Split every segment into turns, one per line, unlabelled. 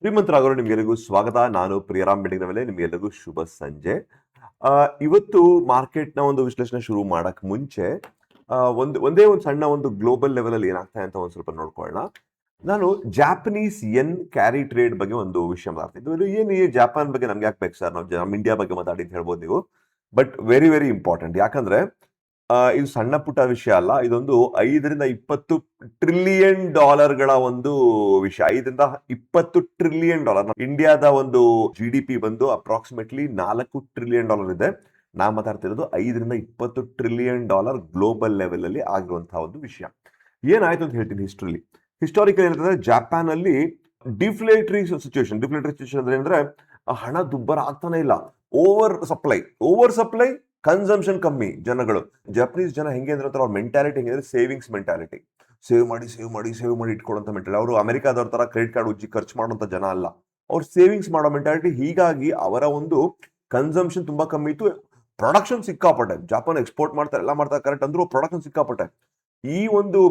ಶ್ರೀಮಂತರಾಗಲು ನಿಮ್ಗೆಲ್ಲರಿಗೂ ಸ್ವಾಗತ. ನಾನು ಪ್ರಿಯರಾಮ್ ಬೆಡಿನ ಮೇಲೆ ನಿಮ್ಗೆಲ್ಲರಿಗೂ ಶುಭ ಸಂಜೆ. ಇವತ್ತು ಮಾರ್ಕೆಟ್ನ ಒಂದು ವಿಶ್ಲೇಷಣೆ ಶುರು ಮಾಡಕ್ ಮುಂಚೆ ಒಂದೇ ಒಂದು ಸಣ್ಣ ಒಂದು ಗ್ಲೋಬಲ್ ಲೆವೆಲ್ ಅಲ್ಲಿ ಏನಾಗ್ತಾ ಅಂತ ಒಂದ್ ಸ್ವಲ್ಪ ನೋಡ್ಕೊಳ್ಳೋಣ. ನಾನು ಜಾಪನೀಸ್ ಯೆನ್ ಕ್ಯಾರಿ ಟ್ರೇಡ್ ಬಗ್ಗೆ ಒಂದು ವಿಷಯ ಮಾತಾಡ್ತಿದ್ದೆ. ಏನು ಈ ಜಾಪಾನ್ ಬಗ್ಗೆ ನಮ್ಗೆ ಯಾಕೆ ಬೇಕು ಸರ್, ನಾವು ನಮ್ಮ ಇಂಡಿಯಾ ಬಗ್ಗೆ ಮಾತಾಡಿ ಅಂತ ಹೇಳ್ಬೋದು ನೀವು. But very very important. ಯಾಕಂದ್ರೆ ಇದು ಸಣ್ಣ ಪುಟ್ಟ ವಿಷಯ ಅಲ್ಲ. ಇದೊಂದು 5 ರಿಂದ 20 ಟ್ರಿಲಿಯನ್ ಡಾಲರ್ಗಳ ಒಂದು ವಿಷಯ. 5 ರಿಂದ 20 ಟ್ರಿಲಿಯನ್ ಡಾಲರ್. ಇಂಡಿಯಾದ ಒಂದು GDP ಬಂದು ಅಪ್ರಾಕ್ಸಿಮೇಟ್ಲಿ $4 ಟ್ರಿಲಿಯನ್ ಇದೆ. ನಾ ಮಾತಾಡ್ತಿರೋದು 5 ರಿಂದ 20 ಟ್ರಿಲಿಯನ್ ಡಾಲರ್ ಗ್ಲೋಬಲ್ ಲೆವೆಲ್ ಅಲ್ಲಿ ಆಗಿರುವಂತಹ ಒಂದು ವಿಷಯ. ಏನಾಯ್ತು ಅಂತ ಹೇಳ್ತೀನಿ. ಹಿಸ್ಟಾರಿಕಲ್ ಏನಂತಂದ್ರೆ ಜಪಾನ್ ಅಲ್ಲಿ ಡಿಫ್ಲೇಟರಿ ಸಿಚುವೇಶನ್ ಅಂದ್ರೆ ಹಣ ದುಬ್ಬರ ಆಗ್ತಾನೆ ಇಲ್ಲ. ಓವರ್ ಸಪ್ಲೈ, ಕನ್ಸಂಪ್ಷನ್ ಕಮ್ಮಿ. ಜನಗಳು ಜಪನೀಸ್ ಜನ ಹೆಂಗೆ ಅಂದ್ರೆ ಅವ್ರ ಮೆಂಟಾಲಿಟಿ ಹೆಂಗೆ ಸೇವಿಂಗ್ಸ್ ಮೆಂಟಾಲಿಟಿ. ಸೇವ್ ಮಾಡಿ ಇಟ್ಕೊಳ್ಳುವಂತ ಮೆಂಟಾಲಿಟಿ. ಅವರು ಅಮೆರಿಕಾದವ್ರ ತರ ಕ್ರೆಡಿಟ್ ಕಾರ್ಡ್ ಉಜ್ಜಿ ಖರ್ಚು ಮಾಡುವಂತ ಜನ ಅಲ್ಲ. ಅವ್ರು ಸೇವಿಂಗ್ಸ್ ಮಾಡೋ ಮೆಂಟಾಲಿಟಿ. ಹೀಗಾಗಿ ಅವರ ಒಂದು ಕನ್ಸಂಪ್ಷನ್ ತುಂಬಾ ಕಮ್ಮಿ ಇತ್ತು. ಪ್ರೊಡಕ್ಷನ್ ಸಿಕ್ಕಾಪಟ್ಟೆ. ಜಪಾನ್ ಎಕ್ಸ್ಪೋರ್ಟ್ ಮಾಡ್ತಾರೆ, ಎಲ್ಲ ಮಾಡ್ತಾರೆ ಕರೆಕ್ಟ್, ಅಂದ್ರೂ ಪ್ರೊಡಕ್ಷನ್ ಸಿಕ್ಕಾಪಟ್ಟೆ. ಈ ಒಂದು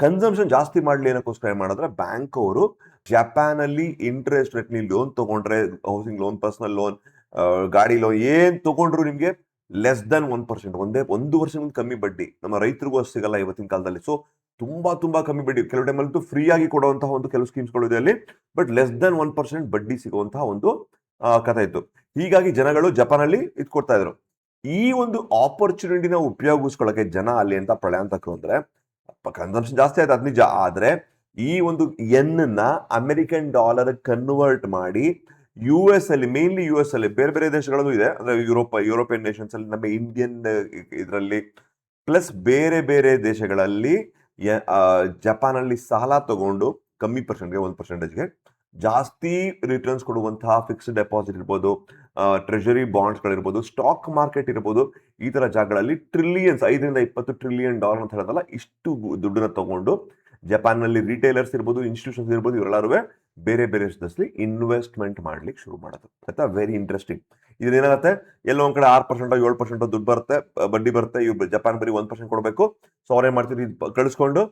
ಕನ್ಸಂಪ್ಷನ್ ಜಾಸ್ತಿ ಮಾಡ್ಲಿ ಏನಕ್ಕೋಸ್ಕರ ಏನ್ ಮಾಡಿದ್ರೆ ಬ್ಯಾಂಕ್ ಅವರು ಜಪಾನ್ ಅಲ್ಲಿ ಇಂಟ್ರೆಸ್ಟ್ ರೇಟ್ ನೀವು ಲೋನ್ ತಗೊಂಡ್ರೆ, ಹೌಸಿಂಗ್ ಲೋನ್, ಪರ್ಸನಲ್ ಲೋನ್, ಗಾಡಿ ಲೋನ್ ಏನ್ ತಗೊಂಡ್ರು ನಿಮ್ಗೆ ಲೆಸ್ ದನ್ 1%, 1% ಕಮ್ಮಿ ಬಡ್ಡಿ. ನಮ್ಮ ರೈತರಿಗೂ ಅಷ್ಟು ಸಿಗಲ್ಲ ಇವತ್ತಿನ ಕಾಲದಲ್ಲಿ. ಸೊ ತುಂಬಾ ಕಮ್ಮಿ ಬಡ್ಡಿ. ಕೆಲವು ಟೈಮಲ್ಲಿ ಫ್ರೀ ಆಗಿ ಕೊಡುವಂತಹ ಒಂದು ಕೆಲವು ಸ್ಕೀಮ್ಸ್ಗಳು ಇದೆ ಅಲ್ಲಿ. ಬಟ್ ಲೆಸ್ ದನ್ 1% ಬಡ್ಡಿ ಸಿಗುವಂತಹ ಒಂದು ಕಥೆ ಇತ್ತು. ಹೀಗಾಗಿ ಜನಗಳು ಜಪಾನ್ ಅಲ್ಲಿ ಕೊಡ್ತಾ ಇದ್ರು. ಈ ಒಂದು ಆಪರ್ಚುನಿಟಿನ ಉಪಯೋಗಿಸ್ಕೊಳ್ಳಕ್ಕೆ ಜನ ಅಲ್ಲಿ ಅಂತ ಪ್ರಳಯಾಂತಕರು ಅಂದ್ರೆ ಕನ್ಸಂಪ್ಷನ್ ಜಾಸ್ತಿ ಆಯ್ತು, ಅದ್ ನಿಜ. ಆದ್ರೆ ಈ ಒಂದು ಯೆನ್ ನ ಅಮೆರಿಕನ್ ಡಾಲರ್ ಕನ್ವರ್ಟ್ ಮಾಡಿ US ಅಲ್ಲಿ, ಮೇನ್ಲಿ US ಅಲ್ಲಿ, ಬೇರೆ ದೇಶಗಳಲ್ಲೂ ಇದೆ, ಅಂದ್ರೆ ಯುರೋಪಿಯನ್ ನೇಷನ್ಸ್ ಅಲ್ಲಿ, ನಮ್ಮ ಇಂಡಿಯನ್ ಇದರಲ್ಲಿ, ಪ್ಲಸ್ ಬೇರೆ ದೇಶಗಳಲ್ಲಿ ಜಪಾನ್ ಅಲ್ಲಿ ಸಾಲ ತಗೊಂಡು ಕಮ್ಮಿ ಪರ್ಸೆಂಟ್ಗೆ, 1%ಗೆ ಜಾಸ್ತಿ ರಿಟರ್ನ್ಸ್ ಕೊಡುವಂತಹ ಫಿಕ್ಸ್ಡ್ ಡೆಪಾಸಿಟ್ ಇರ್ಬೋದು, ಟ್ರೆಜರಿ ಬಾಂಡ್ಸ್ಗಳಿರ್ಬೋದು, ಸ್ಟಾಕ್ ಮಾರ್ಕೆಟ್ ಇರ್ಬೋದು, ಈ ತರ ಜಾಗಗಳಲ್ಲಿ ಟ್ರಿಲಿಯನ್ಸ್, 5 ರಿಂದ 20 ಟ್ರಿಲಿಯನ್ ಡಾಲರ್ ಅಂತ ಹೇಳೋದಲ್ಲ, ಇಷ್ಟು ದುಡ್ಡನ್ನ ತಗೊಂಡು ಜಪಾನ್ ನಲ್ಲಿ ರಿಟೇಲರ್ಸ್ ಇರ್ಬೋದು, ಇನ್ಸ್ಟಿಟ್ಯೂಷನ್ಸ್ ಇರ್ಬೋದು, ಇವರೆಲ್ಲರೂ ಬೇರೆ ದೇಶದಲ್ಲಿ ಇನ್ವೆಸ್ಟ್ಮೆಂಟ್ ಮಾಡ್ಲಿಕ್ಕೆ ಶುರು ಮಾಡೋದು. ಆಯ್ತಾ? Very interesting. ಇದೇನಾಗುತ್ತೆ, ಎಲ್ಲೋ ಒಂದ್ ಕಡೆ 6% 7% ದುಡ್ಡು ಬರುತ್ತೆ, ಬಡ್ಡಿ ಬರುತ್ತೆ. ಇವ್ರು ಜಪಾನ್ ಬರೀ 1% ಕೊಡಬೇಕು. ಸೊ ಅವ್ರೇನ್ ಮಾಡ್ತೀರಿ, ಕಳಿಸ್ಕೊಂಡು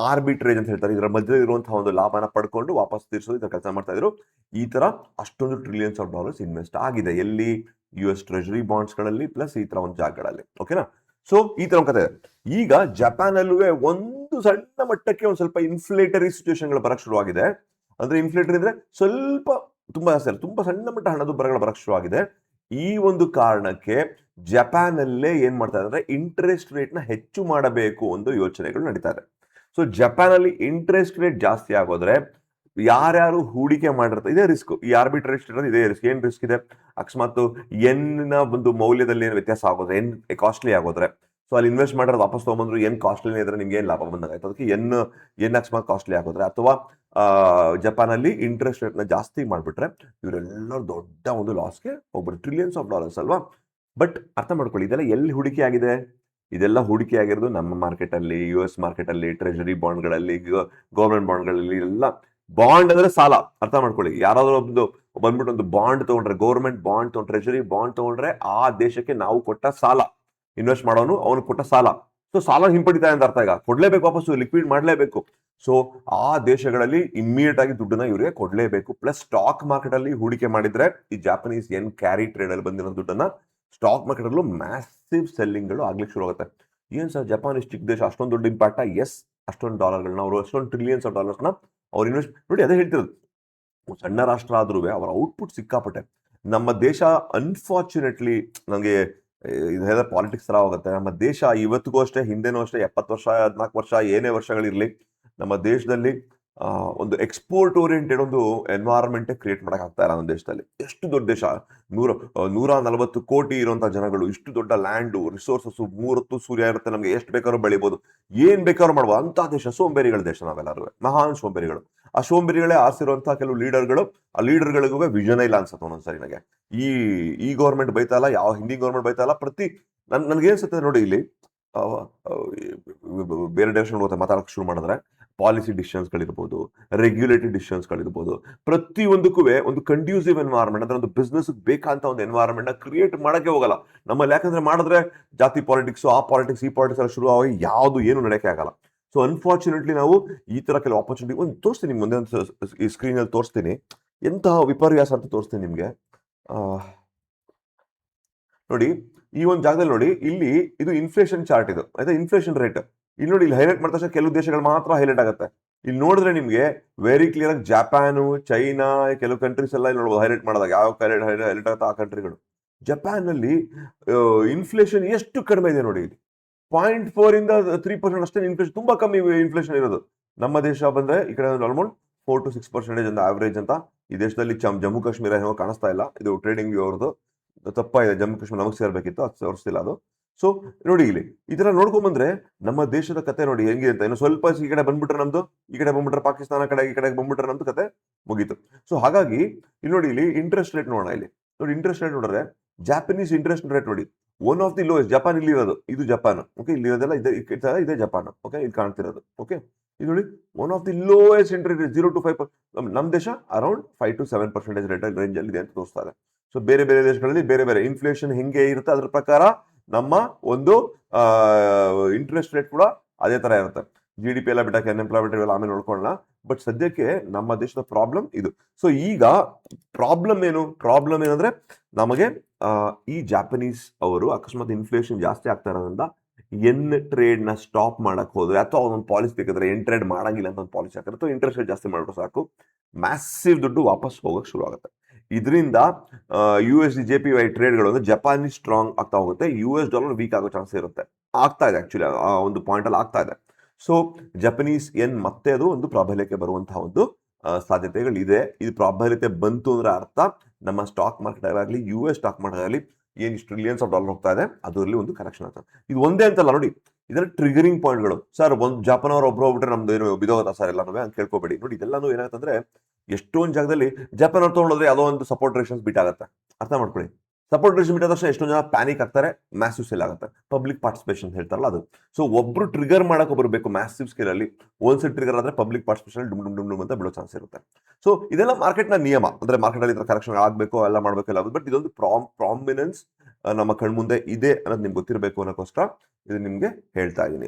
ಆರ್ಬಿಟ್ರೇಜ್ ಅಂತ ಹೇಳ್ತಾರೆ, ಇದರ ಮಧ್ಯದಲ್ಲಿ ಇರುವಂತಹ ಒಂದು ಲಾಭನ ಪಡ್ಕೊಂಡು ವಾಪಸ್ ತೀರ್ಸೋದು, ಈ ತರ ಕೆಲಸ ಮಾಡ್ತಾ ಇದ್ರು. ಈ ತರ ಅಷ್ಟೊಂದು ಟ್ರಿಲಿಯನ್ಸ್ ಆಫ್ ಡಾಲರ್ಸ್ ಇನ್ವೆಸ್ಟ್ ಆಗಿದೆ. ಎಲ್ಲಿ? US ಟ್ರೆಜರಿ ಬಾಂಡ್ಸ್ ಗಳಲ್ಲಿ, ಪ್ಲಸ್ ಈ ತರ ಒಂದು ಜಾಗಗಳಲ್ಲಿ. ಓಕೆನಾ? ಸೊ ಈ ತರ ಒಂದು ಕಥೆ. ಈಗ ಜಪಾನ್ ಅಲ್ಲೂ ಒಂದು ಸಣ್ಣ ಮಟ್ಟಕ್ಕೆ ಒಂದ್ ಸ್ವಲ್ಪ ಇನ್ಫ್ಲೇಟರಿ ಸಿಚುವೇಶನ್ಗಳು ಬರಕ್ ಶುರುವಾಗಿದೆ. ಅಂದ್ರೆ ಇನ್ಫ್ಲೇಟರಿ ಅಂದ್ರೆ ಸ್ವಲ್ಪ ತುಂಬಾ ಜಾಸ್ತಿ ಅಲ್ಲ, ತುಂಬಾ ಸಣ್ಣ ಮಟ್ಟ ಹಣದುಬ್ಬರಗಳು ಬರಕ್ ಶುರುವಾಗಿದೆ. ಈ ಒಂದು ಕಾರಣಕ್ಕೆ ಜಪಾನ್ ಅಲ್ಲೇ ಏನ್ ಮಾಡ್ತಾ ಇದ್ದಾರೆ, ಇಂಟ್ರೆಸ್ಟ್ ರೇಟ್ ನ ಹೆಚ್ಚು ಮಾಡಬೇಕು ಒಂದು ಯೋಚನೆಗಳು ನಡೀತಾ ಇದೆ. ಸೊ ಜಪಾನ್ ಅಲ್ಲಿ ಇಂಟ್ರೆಸ್ಟ್ ರೇಟ್ ಜಾಸ್ತಿ ಆಗೋದ್ರೆ ಯಾರ್ಯಾರು ಹೂಡಿಕೆ ಮಾಡಿರ್ತಾರೆ, ಇದೇ ರಿಸ್ಕ್. ಈ ಆರ್ಬಿಟ್ರೇಜ್ ಇರೋದು ಇದೇ ರಿಸ್ಕ್. ಏನ್ ರಿಸ್ಕ್ ಇದೆ? ಅಕಸ್ಮಾತ್ ಎನ್ ನ ಒಂದು ಮೌಲ್ಯದಲ್ಲಿ ಏನು ವ್ಯತ್ಯಾಸ ಆಗೋದ್ರೆ, ಎನ್ ಕಾಸ್ಟ್ಲಿ ಆಗೋದ್ರೆ, ಸೊ ಅಲ್ಲಿ ಇನ್ವೆಸ್ಟ್ ಮಾಡಿರೋದು ವಾಪಸ್ ತಗೊಂಡ್ಬಂದ್ರು ಎನ್ ಕಾಸ್ಟ್ಲಿ ಇದ್ರೆ ನಿಮ್ಗೆ ಏನ್ ಲಾಭ ಬಂದಾಗಾಯ್ತು. ಅದಕ್ಕೆ ಎನ್ ಅಕಸ್ಮಾತ್ ಕಾಸ್ಟ್ಲಿ ಆಗೋದ್ರೆ, ಅಥವಾ ಜಪಾನ್ ಅಲ್ಲಿ ಇಂಟ್ರೆಸ್ಟ್ ರೇಟ್ ನ ಜಾಸ್ತಿ ಮಾಡ್ಬಿಟ್ರೆ ಇವರೆಲ್ಲರೂ ದೊಡ್ಡ ಒಂದು ಲಾಸ್ಗೆ ಹೋಗ್ಬಿಟ್ಟು ಟ್ರಿಲಿಯನ್ಸ್ ಆಫ್ ಡಾಲರ್ಸ್ ಅಲ್ವಾ. ಬಟ್ ಅರ್ಥ ಮಾಡ್ಕೊಳ್ಳಿ, ಇದೆಲ್ಲ ಎಲ್ಲಿ ಹೂಡಿಕೆ ಆಗಿದೆ? ಇದೆಲ್ಲ ಹೂಡಿಕೆ ಆಗಿರೋದು ನಮ್ಮ ಮಾರ್ಕೆಟ್ ಅಲ್ಲಿ, US ಮಾರ್ಕೆಟ್ ಅಲ್ಲಿ, ಟ್ರೆಜರಿ ಬಾಂಡ್ಗಳಲ್ಲಿ, ಗವರ್ಮೆಂಟ್ ಬಾಂಡ್ಗಳಲ್ಲಿ ಎಲ್ಲ. ಬಾಂಡ್ ಅಂದ್ರೆ ಸಾಲ. ಅರ್ಥ ಮಾಡ್ಕೊಳ್ಳಿ, ಯಾರಾದ್ರೂ ಬಂದ್ಬಿಟ್ಟು ಒಂದು ಬಾಂಡ್ ತಗೊಂಡ್ರೆ, ಗವರ್ಮೆಂಟ್ ಬಾಂಡ್ ತಗೊಂಡ್ರೆ, ಟ್ರೆಜರಿ ಬಾಂಡ್ ತಗೊಂಡ್ರೆ ಆ ದೇಶಕ್ಕೆ ನಾವು ಕೊಟ್ಟ ಸಾಲ. ಇನ್ವೆಸ್ಟ್ ಮಾಡೋನು ಅವನು ಕೊಟ್ಟ ಸಾಲ. ಸೊ ಸಾಲ ಹಿಂಪಡಿತಾ ಅಂತ ಅರ್ಥ. ಈಗ ಕೊಡ್ಲೇಬೇಕು, ವಾಪಸ್ಸು ಲಿಕ್ವಿಡ್ ಮಾಡ್ಲೇಬೇಕು. ಸೊ ಆ ದೇಶಗಳಲ್ಲಿ ಇಮ್ಮಿಡಿಯೇಟ್ ಆಗಿ ದುಡ್ಡನ್ನ ಇವರಿಗೆ ಕೊಡ್ಲೇಬೇಕು. ಪ್ಲಸ್ ಸ್ಟಾಕ್ ಮಾರ್ಕೆಟ್ ಅಲ್ಲಿ ಹೂಡಿಕೆ ಮಾಡಿದ್ರೆ, ಈ ಜಾಪನೀಸ್ ಯೆನ್ ಕ್ಯಾರಿ ಟ್ರೇಡ್ ಅಲ್ಲಿ ಬಂದಿರೋ ದುಡ್ಡನ್ನ ಸ್ಟಾಕ್ ಮಾರ್ಕೆಟ್ ಅಲ್ಲೂ ಮ್ಯಾಸಿವ್ ಸೆಲ್ಲಿಂಗ್ಗಳು ಆಗ್ಲಿಕ್ಕೆ ಶುರು ಆಗುತ್ತೆ. ಏನ್ ಸರ್, ಜಪಾನ್ ಇಷ್ಟು ಚಿಕ್ಕ ದೇಶ, ಅಷ್ಟೊಂದು ದೊಡ್ಡ ಇಂಪ್ಯಾಕ್ಟ್? ಎಸ್, ಅಷ್ಟೊಂದು ಡಾಲರ್ಗಳನ್ನ ಅವರು, ಅಷ್ಟೊಂದು ಟ್ರಿಲಿಯನ್ಸ್ ಆಫ್ ಡಾಲರ್ಸ್ನ ಅವ್ರು ಇನ್ವೆಸ್ಟ್ ನೋಡಿ. ಅದೇ ಹೇಳ್ತಿರೋದು, ಸಣ್ಣ ರಾಷ್ಟ್ರ ಆದ್ರೂ ಅವರ ಔಟ್ಪುಟ್ ಸಿಕ್ಕಾಪಟ್ಟೆ. ನಮ್ಮ ದೇಶ ಅನ್ಫಾರ್ಚುನೇಟ್ಲಿ, ನನಗೆ ಇದು ಪಾಲಿಟಿಕ್ಸ್ ತರ ಹೋಗುತ್ತೆ. ನಮ್ಮ ದೇಶ ಇವತ್ತಿಗೂ ಅಷ್ಟೇ, ಹಿಂದೆನೂ ಅಷ್ಟೇ, 70 ವರ್ಷ 14 ವರ್ಷ ಏನೇ ವರ್ಷಗಳಿರ್ಲಿ, ನಮ್ಮ ದೇಶದಲ್ಲಿ ಒಂದು ಎಕ್ಸ್ಪೋರ್ಟ್ ಓರಿಯೆಂಟೆಡ್ ಒಂದು ಎನ್ವೈರನ್ಮೆಂಟ್ ಕ್ರಿಯೇಟ್ ಮಾಡಕ್ ಆಗ್ತಾ ಇಲ್ಲ ನಮ್ಮ ದೇಶದಲ್ಲಿ. ಎಷ್ಟು ದೊಡ್ಡ ದೇಶ, 140 ಕೋಟಿ ಇರುವಂತಹ ಜನಗಳು, ಇಷ್ಟು ದೊಡ್ಡ ಲ್ಯಾಂಡ್ ರಿಸೋರ್ಸಸ್, 3 ಹೊತ್ತು ಸೂರ್ಯ ಇರುತ್ತೆ, ನಮ್ಗೆ ಎಷ್ಟು ಬೇಕಾದ್ರೂ ಬೆಳಿಬಹುದು, ಏನ್ ಬೇಕಾದ್ರೂ ಮಾಡ್ಬೋದು ಅಂತ ದೇಶ. ಸೋಂಬೇರಿಗಳ ದೇಶ ನಾವೆಲ್ಲರೂ, ಮಹಾನ್ ಸೋಂಬೇರಿಗಳು. ಆ ಸೋಂಬೇರಿಗಳೇ ಆರಿಸಿರುವಂತಹ ಕೆಲವು ಲೀಡರ್ಗಳು. ಆ ಲೀಡರ್ಗಳಿಗೂ ವಿಷನ್ ಇಲ್ಲ ಅನ್ಸುತ್ತೆ ಒಂದೊಂದ್ಸರಿ ನನಗೆ. ಈ ಗೌರ್ಮೆಂಟ್ ಬೈತಾ ಇಲ್ಲ, ಯಾವ ಹಿಂದಿ ಗೌರ್ಮೆಂಟ್ ಬೈತಾ ಇಲ್ಲ. ನನ್ಗೇನ್ಸುತ್ತೆ ನೋಡಿ, ಇಲ್ಲಿ ಬೇರೆ ಡೈರೆಕ್ಷನ್ ಮಾತಾಡಕ್ ಶುರು ಮಾಡಿದ್ರೆ, ಪಾಲಿಸಿ ಡಿಸಿಷನ್ಸ್ಗಳಿರ್ಬೋದು, ರೆಗ್ಯುಲೇಟರಿ ಡಿಸಿಷನ್ಸ್ಗಳಿರ್ಬೋದು, ಪ್ರತಿಯೊಂದಕ್ಕೂ ಒಂದು ಕಂಡ್ಯೂಸಿವ್ ಎನ್ವೈರನ್ಮೆಂಟ್, ಅಂದ್ರೆ ಒಂದು ಬಿಸ್ನೆಸ್ ಬೇಕಾದಂತ ಒಂದು ಎನ್ವೈರನ್ಮೆಂಟ್ ನ ಕ್ರಿಯೇಟ್ ಮಾಡಕ್ಕೆ ಹೋಗಲ್ಲ ನಮ್ಮಲ್ಲಿ. ಯಾಕಂದ್ರೆ ಮಾಡಿದ್ರೆ ಜಾತಿ ಪಾಲಿಟಿಕ್ಸ್, ಆ ಪಾಲಿಟಿಕ್ಸ್, ಈ ಪಾಲಿಟಿಕ್ಸ್ ಎಲ್ಲ ಶುರು ಆಗಿ ಯಾವುದು ಏನು ನಡೆಯಕ್ಕೆ ಆಗಲ್ಲ. ಸೊ ಅನ್ಫಾರ್ಚುನೇಟ್ಲಿ ನಾವು ಈ ತರ ಕೆಲವು ಆಪರ್ಚುನಿಟಿ ಒಂದು ತೋರಿಸ್ತೀನಿ ನಿಮ್ಗೆ, ಒಂದೇ ಒಂದು ಈ ಸ್ಕ್ರೀನಲ್ಲಿ ತೋರಿಸ್ತೀನಿ, ಎಂತಹ ವಿಪರ್ಯಾಸ ಅಂತ ತೋರಿಸ್ತೀನಿ ನಿಮ್ಗೆ. ನೋಡಿ ಈ ಒಂದು ಜಾಗದಲ್ಲಿ ನೋಡಿ, ಇಲ್ಲಿ ಇದು ಇನ್ಫ್ಲೇಷನ್ ಚಾರ್ಟ್, ಇದು ಆಯ್ತಾ, ಇನ್ಫ್ಲೇಷನ್ ರೇಟ್. ಇಲ್ಲಿ ನೋಡಿ, ಇಲ್ಲಿ ಹೈಲೈಟ್ ಮಾಡಿದ ತಕ್ಷಣ ಕೆಲವು ದೇಶಗಳು ಮಾತ್ರ ಹೈಲೈಟ್ ಆಗುತ್ತೆ. ಇಲ್ಲಿ ನೋಡಿದ್ರೆ ನಿಮ್ಗೆ ವೆರಿ ಕ್ಲಿಯರ್ ಆಗಿ ಜಪಾನು, ಚೈನಾ, ಕೆಲವು ಕಂಟ್ರೀಸ್ ಎಲ್ಲ ಇಲ್ಲಿ ನೋಡ್ಬೋದು ಹೈಲೈಟ್ ಮಾಡಿದಾಗ ಯಾವ ಹೈಲೈಟ್ ಆಗುತ್ತೆ ಆ ಕಂಟ್ರಿಗಳು. ಜಪಾನ್ ನಲ್ಲಿ ಇನ್ಫ್ಲೇಷನ್ ಎಷ್ಟು ಕಡಿಮೆ ಇದೆ ನೋಡಿ, ಇಲ್ಲಿ 0.4 ಇಂದ 3% ಅಷ್ಟೇ ಇನ್ಫ್ಲೇಷನ್, ತುಂಬಾ ಕಮ್ಮಿ ಇನ್ಫ್ಲೇಷನ್ ಇರೋದು. ನಮ್ಮ ದೇಶ ಬಂದ್ರೆ ಈ ಕಡೆ ಆಲ್ಮೋಸ್ಟ್ 4 to 6% ಅಂತ ಆವರೇಜ್ ಅಂತ. ಈ ದೇಶದಲ್ಲಿ ಜಮ್ಮು ಕಾಶ್ಮೀರ ಏನೋ ಕಾಣಿಸ್ತಾ ಇಲ್ಲ, ಇದು ಟ್ರೇಡಿಂಗ್ ಅವ್ರದ್ದು ತಪ್ಪಾಗಿದೆ. ಜಮ್ಮು ಕಾಶ್ಮೀರ ನಮಗೆ ಸೇರ್ಬೇಕಿತ್ತು, ಅದು ತೋರಿಸ್ತಿಲ್ಲ ಅದು. ಸೊ ನೋಡಿ ಇಲ್ಲಿ ಈ ತರ ನೋಡ್ಕೊಂಡ್ ಬಂದ್ರೆ ನಮ್ಮ ದೇಶದ ಕತೆ ನೋಡಿ ಹೆಂಗಿದೆ ಅಂತ. ಇನ್ನು ಸ್ವಲ್ಪ ಈ ಕಡೆ ಬಂದ್ಬಿಟ್ರೆ ನಮ್ದು, ಈ ಕಡೆ ಬಂದ್ಬಿಟ್ರೆ ಪಾಕಿಸ್ತಾನ ಕಡೆ, ಈ ಕಡೆ ಬಂದ್ಬಿಟ್ರೆ ನಮ್ದು ಕತೆ ಮುಗೀತು. ಸೊ ಹಾಗಾಗಿ ಇಲ್ಲಿ ನೋಡಿ, ಇಲ್ಲಿ ಇಂಟ್ರೆಸ್ಟ್ ರೇಟ್ ನೋಡೋಣ. ಇಲ್ಲಿ ನೋಡಿ ಇಂಟ್ರೆಸ್ಟ್ ರೇಟ್ ನೋಡಿದ್ರೆ ಜಾಪನೀಸ್ ಇಂಟ್ರೆಸ್ಟ್ ರೇಟ್ ನೋಡಿ, one of the lowest. Japan ಇಲ್ಲಿ ಇರೋದು, ಇದು ಜಪಾನ್. ಓಕೆ, ಇಲ್ಲಿ ಇರೋದೆಲ್ಲ ಇದೆ ಜಪಾನ್. ಓಕೆ, ಇಲ್ಲಿ ಕಾಣ್ತಿರೋದು. ಓಕೆ, ಇದು ನೋಡಿ one of the lowest interest rate 0 to 5%. ನಮ್ಮ ದೇಶ ಅರೌಂಡ್ 5 to 7% ರೇಂಜ್ ಅಲ್ಲಿ ಇದೆ ಅಂತ ತೋರಿಸ್ತಾ ಇದೆ. ಸೊ ಬೇರೆ ಬೇರೆ ದೇಶಗಳಲ್ಲಿ ಬೇರೆ ಬೇರೆ ಇನ್ಫ್ಲೇಷನ್ ಹೆಂಗೆ ಇರುತ್ತೆ ಅದ್ರ ಪ್ರಕಾರ ನಮ್ಮ ಒಂದು ಇಂಟ್ರೆಸ್ಟ್ ರೇಟ್ ಕೂಡ ಅದೇ ತರ ಇರುತ್ತೆ. GDP ಎಲ್ಲ ಬಿಟ್ಟಕ್ಕೆ ಅನ್ಎಂಪ್ಲಾಯ್ಮೆಂಟ್ ಎಲ್ಲ ಆಮೇಲೆ ನೋಡ್ಕೊಳ್ಳೋಣ. ಬಟ್ ಸದ್ಯಕ್ಕೆ ನಮ್ಮ ದೇಶದ ಪ್ರಾಬ್ಲಮ್ ಇದು. ಸೊ ಈಗ ಪ್ರಾಬ್ಲಮ್ ಏನಂದ್ರೆ ನಮಗೆ ಈ ಜಾಪನೀಸ್ ಅವರು ಅಕಸ್ಮಾತ್ ಇನ್ಫ್ಲೇಷನ್ ಜಾಸ್ತಿ ಆಗ್ತಾ ಇರೋದ್ರಿಂದ ಎನ್ ಟ್ರೇಡ್ ನ ಸ್ಟಾಪ್ ಮಾಡಕ್ ಹೋದ್ರೆ, ಅಥವಾ ಒಂದು ಪಾಲಿಸಿ ಬೇಕಾದ್ರೆ ಎನ್ ಟ್ರೇಡ್ ಮಾಡಂಗಿಲ್ಲ ಅಂತ ಒಂದು ಪಾಲಿಸಿ ಹಾಕಿದ್ರೆ, ಅಥವಾ ಇಂಟ್ರೆಸ್ಟ್ ರೇಟ್ ಜಾಸ್ತಿ ಮಾಡಿದ್ರೆ ಸಾಕು, ಮ್ಯಾಸಿವ್ ದುಡ್ಡು ವಾಪಸ್ ಹೋಗಕ್ ಶುರು ಆಗುತ್ತೆ. ಇದರಿಂದ USD JPY ಟ್ರೇಡ್ಗಳು ಅಂದ್ರೆ ಜಪಾನೀಸ್ ಸ್ಟ್ರಾಂಗ್ ಆಗ್ತಾ ಹೋಗುತ್ತೆ, $ಡಾಲರ್ ವೀಕ್ ಆಗೋ ಚಾನ್ಸ್ ಇರುತ್ತೆ. ಆಗ್ತಾ ಇದೆ ಆಕ್ಚುಲಿ, ಆ ಒಂದು ಪಾಯಿಂಟ್ ಅಲ್ಲಿ ಆಗ್ತಾ ಇದೆ. ಸೊ ಜಪನೀಸ್ ಎನ್ ಮತ್ತೆ ಅದು ಒಂದು ಪ್ರಾಬಲ್ಯಕ್ಕೆ ಬರುವಂತಹ ಒಂದು ಸಾಧ್ಯತೆಗಳಿದೆ. ಇದು ಪ್ರಾಬಲ್ಯತೆ ಬಂತು ಅಂದ್ರೆ ಅರ್ಥ ನಮ್ಮ ಸ್ಟಾಕ್ ಮಾರ್ಕೆಟ್ ಆಗಲಿ, US ಸ್ಟಾಕ್ ಮಾರ್ಕೆಟ್ ಆಗಲಿ ಏನ್ ಟ್ರಿಲಿಯನ್ಸ್ ಆಫ್ ಡಾಲರ್ ಹೋಗ್ತಾ ಇದೆ ಅದರಲ್ಲಿ ಒಂದು ಕರೆಕ್ಷನ್ ಆಗ್ತದೆ. ಇದು ಒಂದೇ ಅಂತಲ್ಲ ನೋಡಿ, ಇದೆಲ್ಲ ಟ್ರಿಗರಿಂಗ್ ಪಾಯಿಂಟ್ಗಳು. ಸರ್ ಒಂದು ಜಪಾನ್ ಅವ್ರು ಒಬ್ರು ಹೋಗ್ಬಿಟ್ರೆ ನಮ್ದು ಏನು ಬಿದೋಗುತ್ತಾ ಸರ್ ಎಲ್ಲಾನು ಅಂತ ಕೇಳ್ಕೊಬೇಡಿ. ನೋಡಿ ಇದೆಲ್ಲಾನು ಏನಾಗ್ತಂದ್ರೆ, ಎಷ್ಟೊಂದು ಜಾಗದಲ್ಲಿ ಜಪಾನ್ ಅವ್ರು ತಗೊಂಡ್ರೆ ಯಾವುದೋ ಒಂದು ಸಪೋರ್ಟ್ ರೇಷನ್ಸ್ ಬಿಟ್ ಆಗುತ್ತೆ. ಅರ್ಥ ಮಾಡ್ಕೊಳ್ಳಿ, ಸಪೋರ್ಟ್ ರೇಷನ್ ಬಿಟ್ಟ ತಕ್ಷಣ ಎಷ್ಟೊಂದು ಜನ ಪ್ಯಾನಿಕ್ ಆಗ್ತಾರೆ, ಮ್ಯಾಸಿವ್ ಸೇಲ್ ಆಗುತ್ತೆ. ಪಬ್ಲಿಕ್ ಪಾರ್ಟಿಸಿಪೇಷನ್ ಹೇಳ್ತಾರಲ್ಲ ಅದು. ಸೊ ಒಬ್ರು ಟ್ರಿಗರ್ ಮಾಡಕ್ಕೆ ಒಬ್ರು ಬೇಕು ಮ್ಯಾಸಿವ್ ಸ್ಕೇಲ್ ಅಲ್ಲಿ. ಒಂದ್ಸರಿ ಟ್ರಿಗರ್ ಆದ್ರೆ ಪಬ್ಲಿಕ್ ಪಾರ್ಟಿಸಿಪೇಷನ್ ಡುಮ್ ಅಂತ ಬಿಡೋ ಚಾನ್ಸ್ ಇರುತ್ತೆ. ಸೊ ಇದೆಲ್ಲ ಮಾರ್ಕೆಟ್ ನ ನಿಯಮ, ಅಂದ್ರೆ ಮಾರ್ಕೆಟ್ ಅಲ್ಲಿ ಕರೆಕ್ಷನ್ ಆಗ್ಬೇಕು, ಎಲ್ಲ ಮಾಡ್ಬೇಕು ಎಲ್ಲ. ಬಟ್ ಇದೊಂದು ಪ್ರಾಮಿನೆನ್ಸ್ ನಮ್ಮ ಕಣ್ಮುಂದೆ ಇದೆ ಅನ್ನೋದು ನಿಮ್ಗೆ ಗೊತ್ತಿರಬೇಕು ಅನ್ನೋಕ್ಕೋಸ್ಕರ ಇದು ನಿಮ್ಗೆ ಹೇಳ್ತಾ ಇದ್ದೀನಿ.